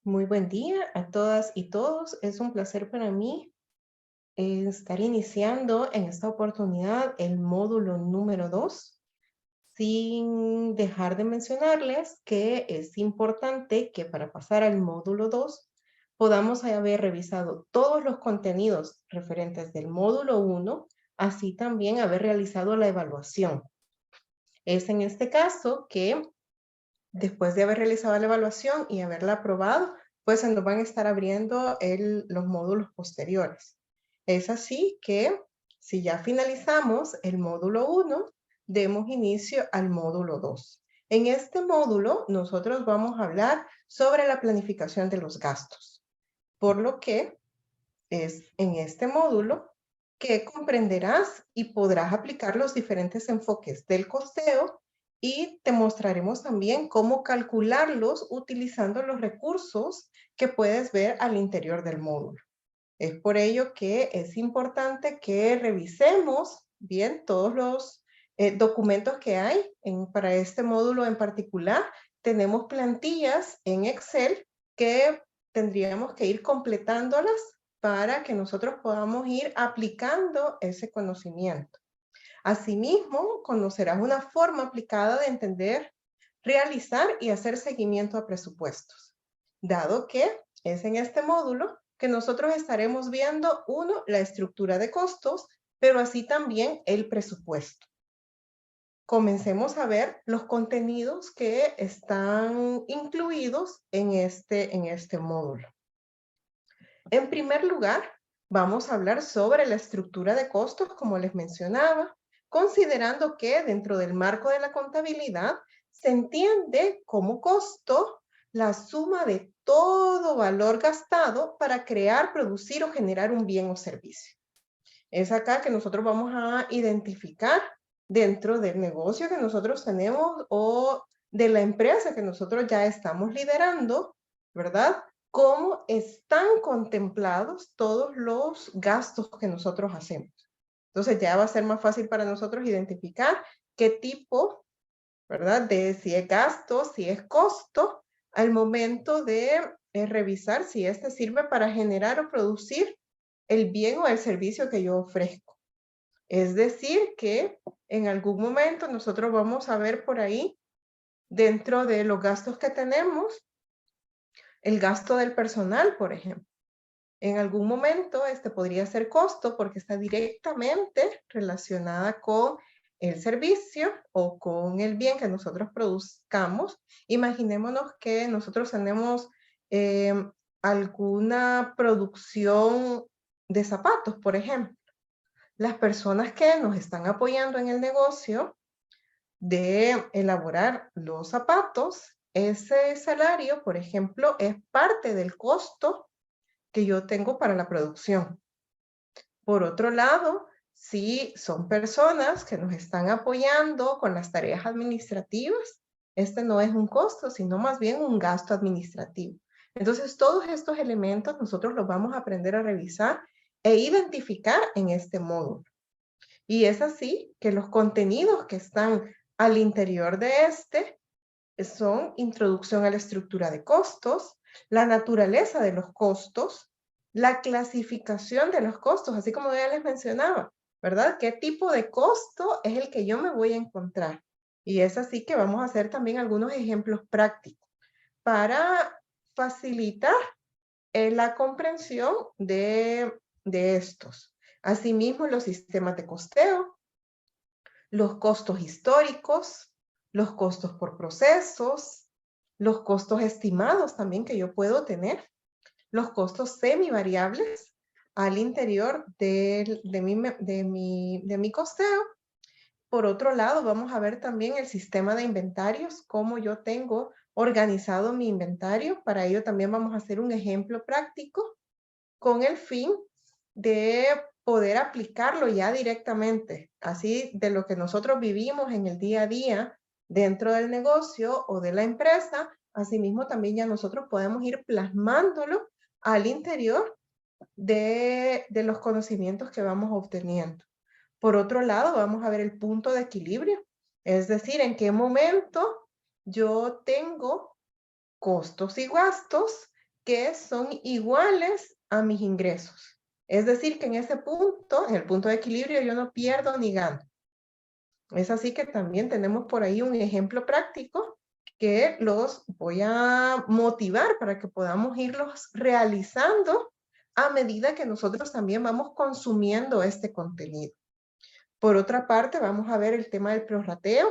Muy buen día a todas y todos. Es un placer para mí estar iniciando en esta oportunidad el módulo número 2, sin dejar de mencionarles que es importante que para pasar al módulo 2 podamos haber revisado todos los contenidos referentes del módulo 1, así también haber realizado la evaluación. Es en este caso que después de haber realizado la evaluación y haberla aprobado, pues se nos van a estar abriendo los módulos posteriores. Es así que si ya finalizamos el módulo 1, demos inicio al módulo 2. En este módulo nosotros vamos a hablar sobre la planificación de los gastos, por lo que es en este módulo que comprenderás y podrás aplicar los diferentes enfoques del costeo y te mostraremos también cómo calcularlos utilizando los recursos que puedes ver al interior del módulo. Es por ello que es importante que revisemos bien todos los documentos que hay para este módulo en particular. Tenemos plantillas en Excel que tendríamos que ir completándolas para que nosotros podamos ir aplicando ese conocimiento. Asimismo, conocerás una forma aplicada de entender, realizar y hacer seguimiento a presupuestos, dado que es en este módulo que nosotros estaremos viendo, uno, la estructura de costos, pero así también el presupuesto. Comencemos a ver los contenidos que están incluidos en este módulo. En primer lugar, vamos a hablar sobre la estructura de costos, como les mencionaba, considerando que dentro del marco de la contabilidad se entiende como costo la suma de todo valor gastado para crear, producir o generar un bien o servicio. Es acá que nosotros vamos a identificar dentro del negocio que nosotros tenemos o de la empresa que nosotros ya estamos liderando, ¿verdad? Cómo están contemplados todos los gastos que nosotros hacemos. Entonces ya va a ser más fácil para nosotros identificar qué tipo, ¿verdad? De si es gasto, si es costo, al momento de revisar si este sirve para generar o producir el bien o el servicio que yo ofrezco. Es decir, que en algún momento nosotros vamos a ver por ahí, dentro de los gastos que tenemos, el gasto del personal, por ejemplo. En algún momento este podría ser costo porque está directamente relacionada con el servicio o con el bien que nosotros produzcamos. Imaginémonos que nosotros tenemos eh, alguna producción de zapatos, por ejemplo. Las personas que nos están apoyando en el negocio de elaborar los zapatos, ese salario, por ejemplo, es parte del costo que yo tengo para la producción. Por otro lado, si son personas que nos están apoyando con las tareas administrativas, este no es un costo, sino más bien un gasto administrativo. Entonces, todos estos elementos nosotros los vamos a aprender a revisar e identificar en este módulo. Y es así que los contenidos que están al interior de este son introducción a la estructura de costos, la naturaleza de los costos, la clasificación de los costos, así como ya les mencionaba, ¿verdad? ¿Qué tipo de costo es el que yo me voy a encontrar? Y es así que vamos a hacer también algunos ejemplos prácticos para facilitar la comprensión de estos. Asimismo, los sistemas de costeo, los costos históricos, los costos por procesos, los costos estimados también que yo puedo tener, los costos semivariables al interior de mi costeo. Por otro lado, vamos a ver también el sistema de inventarios, cómo yo tengo organizado mi inventario. Para ello también vamos a hacer un ejemplo práctico con el fin de poder aplicarlo ya directamente, así de lo que nosotros vivimos en el día a día dentro del negocio o de la empresa, asimismo también ya nosotros podemos ir plasmándolo al interior de los conocimientos que vamos obteniendo. Por otro lado, vamos a ver el punto de equilibrio, es decir, en qué momento yo tengo costos y gastos que son iguales a mis ingresos. Es decir, que en ese punto, en el punto de equilibrio, yo no pierdo ni gano. Es así que también tenemos por ahí un ejemplo práctico que los voy a motivar para que podamos irlos realizando a medida que nosotros también vamos consumiendo este contenido. Por otra parte, vamos a ver el tema del prorrateo,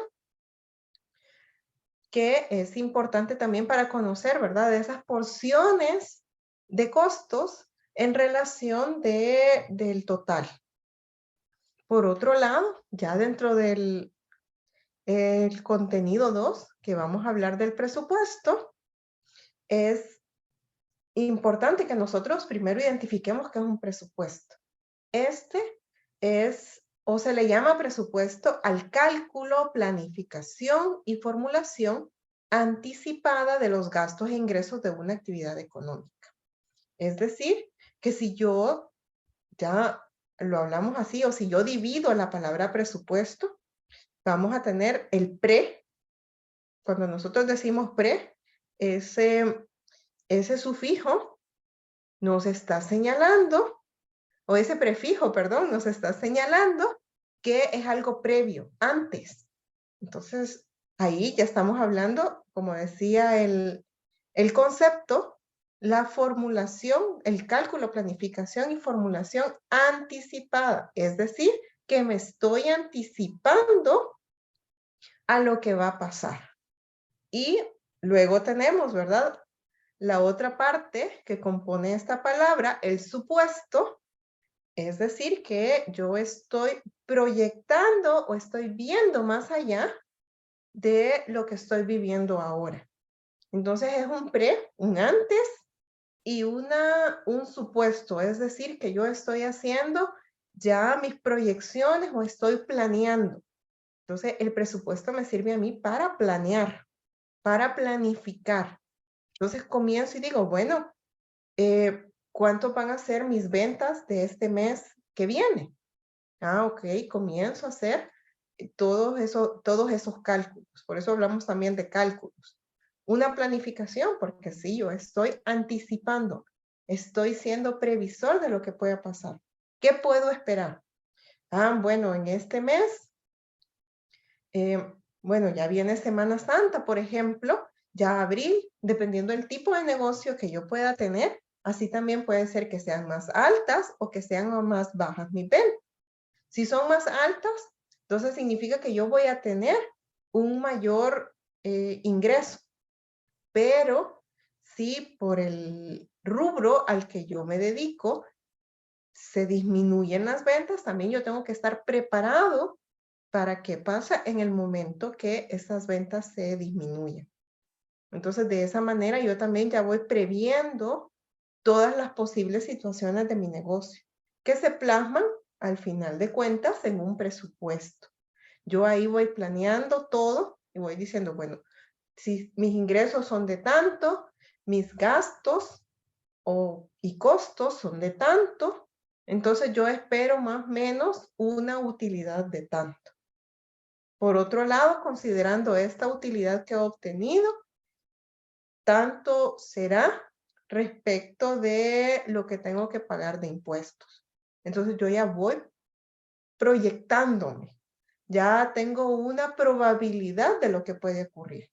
que es importante también para conocer, ¿verdad? De esas porciones de costos en relación del total. Por otro lado, ya dentro del el contenido 2, que vamos a hablar del presupuesto, es importante que nosotros primero identifiquemos qué es un presupuesto. Este es, o se le llama presupuesto al cálculo, planificación y formulación anticipada de los gastos e ingresos de una actividad económica. Es decir, que si yo, ya lo hablamos así, o si yo divido la palabra presupuesto, vamos a tener el pre. Cuando nosotros decimos pre, ese sufijo nos está señalando, o ese prefijo, perdón, nos está señalando que es algo previo, antes. Entonces, ahí ya estamos hablando, como decía el concepto, la formulación, el cálculo, planificación y formulación anticipada. Es decir, que me estoy anticipando a lo que va a pasar. Y luego tenemos, ¿verdad? La otra parte que compone esta palabra, el supuesto, es decir, que yo estoy proyectando o estoy viendo más allá de lo que estoy viviendo ahora. Entonces es un pre, un antes y un supuesto, es decir, que yo estoy haciendo ya mis proyecciones o estoy planeando. Entonces el presupuesto me sirve a mí para planear, para planificar. Entonces comienzo y digo, bueno, ¿cuánto van a ser mis ventas de este mes que viene? Ah, ok, comienzo a hacer todos esos cálculos. Por eso hablamos también de cálculos. Una planificación, porque sí, yo estoy anticipando, estoy siendo previsor de lo que pueda pasar. ¿Qué puedo esperar? Ah, bueno, en este mes, bueno, ya viene Semana Santa, por ejemplo, ya abril, dependiendo del tipo de negocio que yo pueda tener, así también puede ser que sean más altas o que sean más bajas mis ventas. Si son más altas, entonces significa que yo voy a tener un mayor ingreso. Pero si por el rubro al que yo me dedico se disminuyen las ventas, también yo tengo que estar preparado para qué pasa en el momento que esas ventas se disminuyen. Entonces, de esa manera yo también ya voy previendo todas las posibles situaciones de mi negocio, que se plasman al final de cuentas en un presupuesto. Yo ahí voy planeando todo y voy diciendo, bueno, si mis ingresos son de tanto, mis gastos y costos son de tanto, entonces yo espero más o menos una utilidad de tanto. Por otro lado, considerando esta utilidad que he obtenido, tanto será respecto de lo que tengo que pagar de impuestos. Entonces yo ya voy proyectándome, ya tengo una probabilidad de lo que puede ocurrir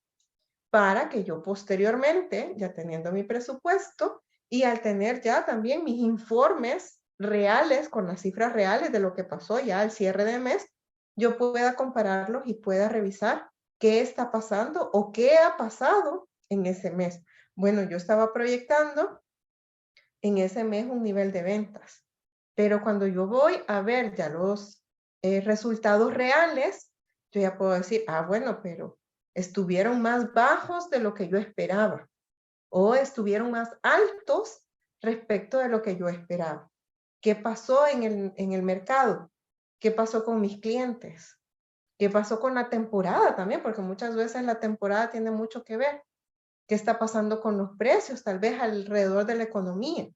para que yo posteriormente, ya teniendo mi presupuesto y al tener ya también mis informes reales con las cifras reales de lo que pasó ya al cierre de mes, yo pueda compararlos y pueda revisar qué está pasando o qué ha pasado en ese mes. Bueno, yo estaba proyectando en ese mes un nivel de ventas, pero cuando yo voy a ver ya los resultados reales, yo ya puedo decir, ah, bueno, pero estuvieron más bajos de lo que yo esperaba o estuvieron más altos respecto de lo que yo esperaba. ¿Qué pasó en el mercado? ¿Qué pasó con mis clientes? ¿Qué pasó con la temporada también? Porque muchas veces la temporada tiene mucho que ver. ¿Qué está pasando con los precios? Tal vez alrededor de la economía.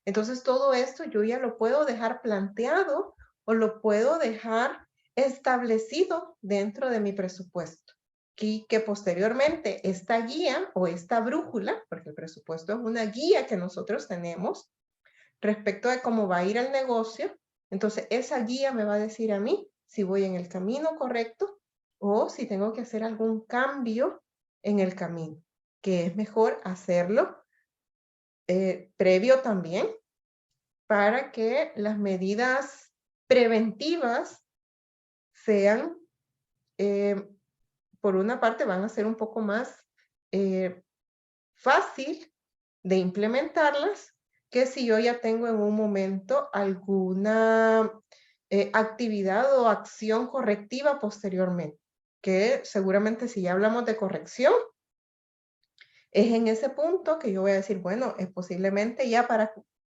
Entonces todo esto yo ya lo puedo dejar planteado o lo puedo dejar establecido dentro de mi presupuesto. y que posteriormente esta guía o esta brújula, porque el presupuesto es una guía que nosotros tenemos respecto de cómo va a ir el negocio, entonces esa guía me va a decir a mí si voy en el camino correcto o si tengo que hacer algún cambio en el camino, que es mejor hacerlo previo también para que las medidas preventivas sean, por una parte, van a ser un poco más fácil de implementarlas que si yo ya tengo en un momento alguna actividad o acción correctiva posteriormente, que seguramente si ya hablamos de corrección, es en ese punto que yo voy a decir, bueno, es posiblemente ya para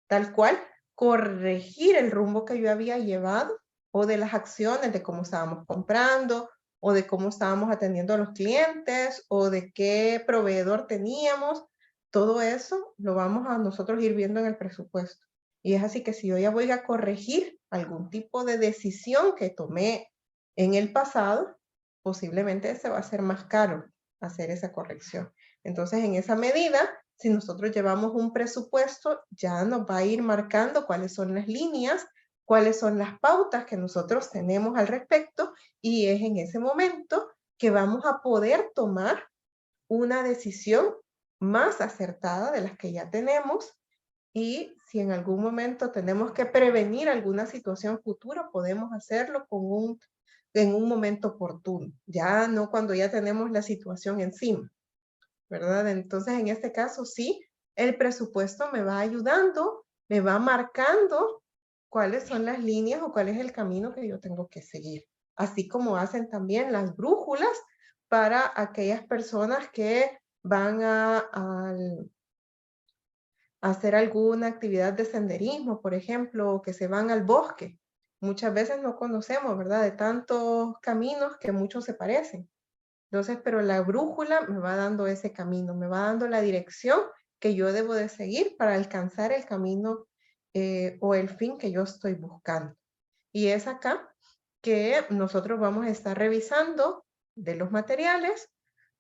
tal cual corregir el rumbo que yo había llevado o de las acciones de cómo estábamos comprando o de cómo estábamos atendiendo a los clientes o de qué proveedor teníamos. Todo eso lo vamos a nosotros ir viendo en el presupuesto. Y es así que si yo ya voy a corregir algún tipo de decisión que tomé en el pasado, posiblemente se va a hacer más caro hacer esa corrección. Entonces, en esa medida, si nosotros llevamos un presupuesto, ya nos va a ir marcando cuáles son las líneas, cuáles son las pautas que nosotros tenemos al respecto, y es en ese momento que vamos a poder tomar una decisión más acertada de las que ya tenemos, y si en algún momento tenemos que prevenir alguna situación futura, podemos hacerlo en un momento oportuno, ya no cuando ya tenemos la situación encima. ¿Verdad? Entonces, en este caso, sí, el presupuesto me va ayudando, me va marcando cuáles son las líneas o cuál es el camino que yo tengo que seguir. Así como hacen también las brújulas para aquellas personas que van a hacer alguna actividad de senderismo, por ejemplo, o que se van al bosque. Muchas veces no conocemos, ¿verdad? De tantos caminos que muchos se parecen. Entonces, pero la brújula me va dando ese camino, me va dando la dirección que yo debo de seguir para alcanzar el camino o el fin que yo estoy buscando. Y es acá que nosotros vamos a estar revisando de los materiales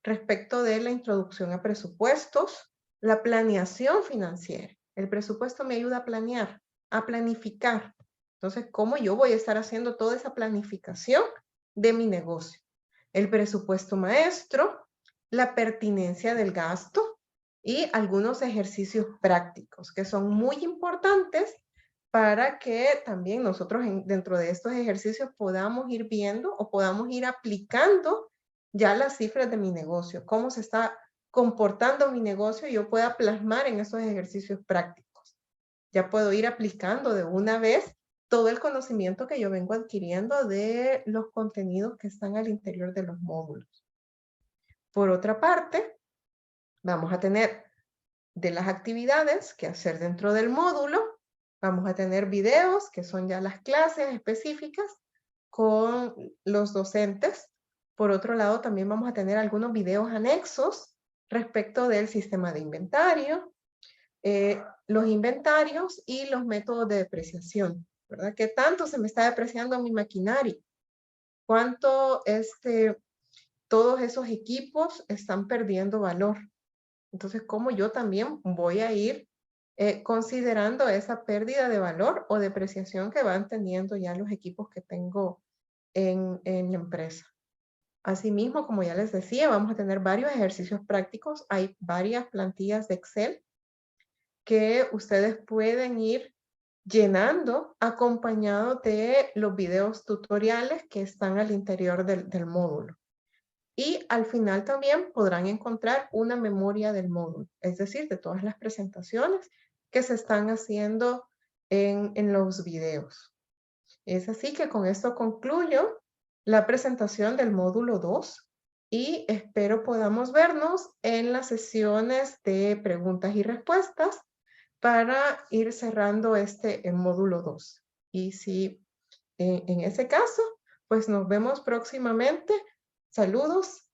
respecto de la introducción a presupuestos, la planeación financiera. El presupuesto me ayuda a planear, a planificar. Entonces, ¿cómo yo voy a estar haciendo toda esa planificación de mi negocio? El presupuesto maestro, la pertinencia del gasto y algunos ejercicios prácticos que son muy importantes para que también nosotros dentro de estos ejercicios podamos ir viendo o podamos ir aplicando ya las cifras de mi negocio, cómo se está comportando mi negocio y yo pueda plasmar en esos ejercicios prácticos. Ya puedo ir aplicando de una vez todo el conocimiento que yo vengo adquiriendo de los contenidos que están al interior de los módulos. Por otra parte, vamos a tener de las actividades que hacer dentro del módulo, vamos a tener videos, que son ya las clases específicas con los docentes. Por otro lado, también vamos a tener algunos videos anexos respecto del sistema de inventario, los inventarios y los métodos de depreciación, ¿verdad? ¿Qué tanto se me está depreciando mi maquinaria? ¿Cuánto todos esos equipos están perdiendo valor? Entonces, ¿cómo yo también voy a ir considerando esa pérdida de valor o depreciación que van teniendo ya los equipos que tengo en la empresa? Asimismo, como ya les decía, vamos a tener varios ejercicios prácticos. Hay varias plantillas de Excel que ustedes pueden ir llenando acompañado de los videos tutoriales que están al interior del módulo. Y al final también podrán encontrar una memoria del módulo, es decir, de todas las presentaciones que se están haciendo en los videos. Es así que con esto concluyo la presentación del módulo 2 y espero podamos vernos en las sesiones de preguntas y respuestas para ir cerrando el módulo 2. Y si en ese caso, pues nos vemos próximamente. Saludos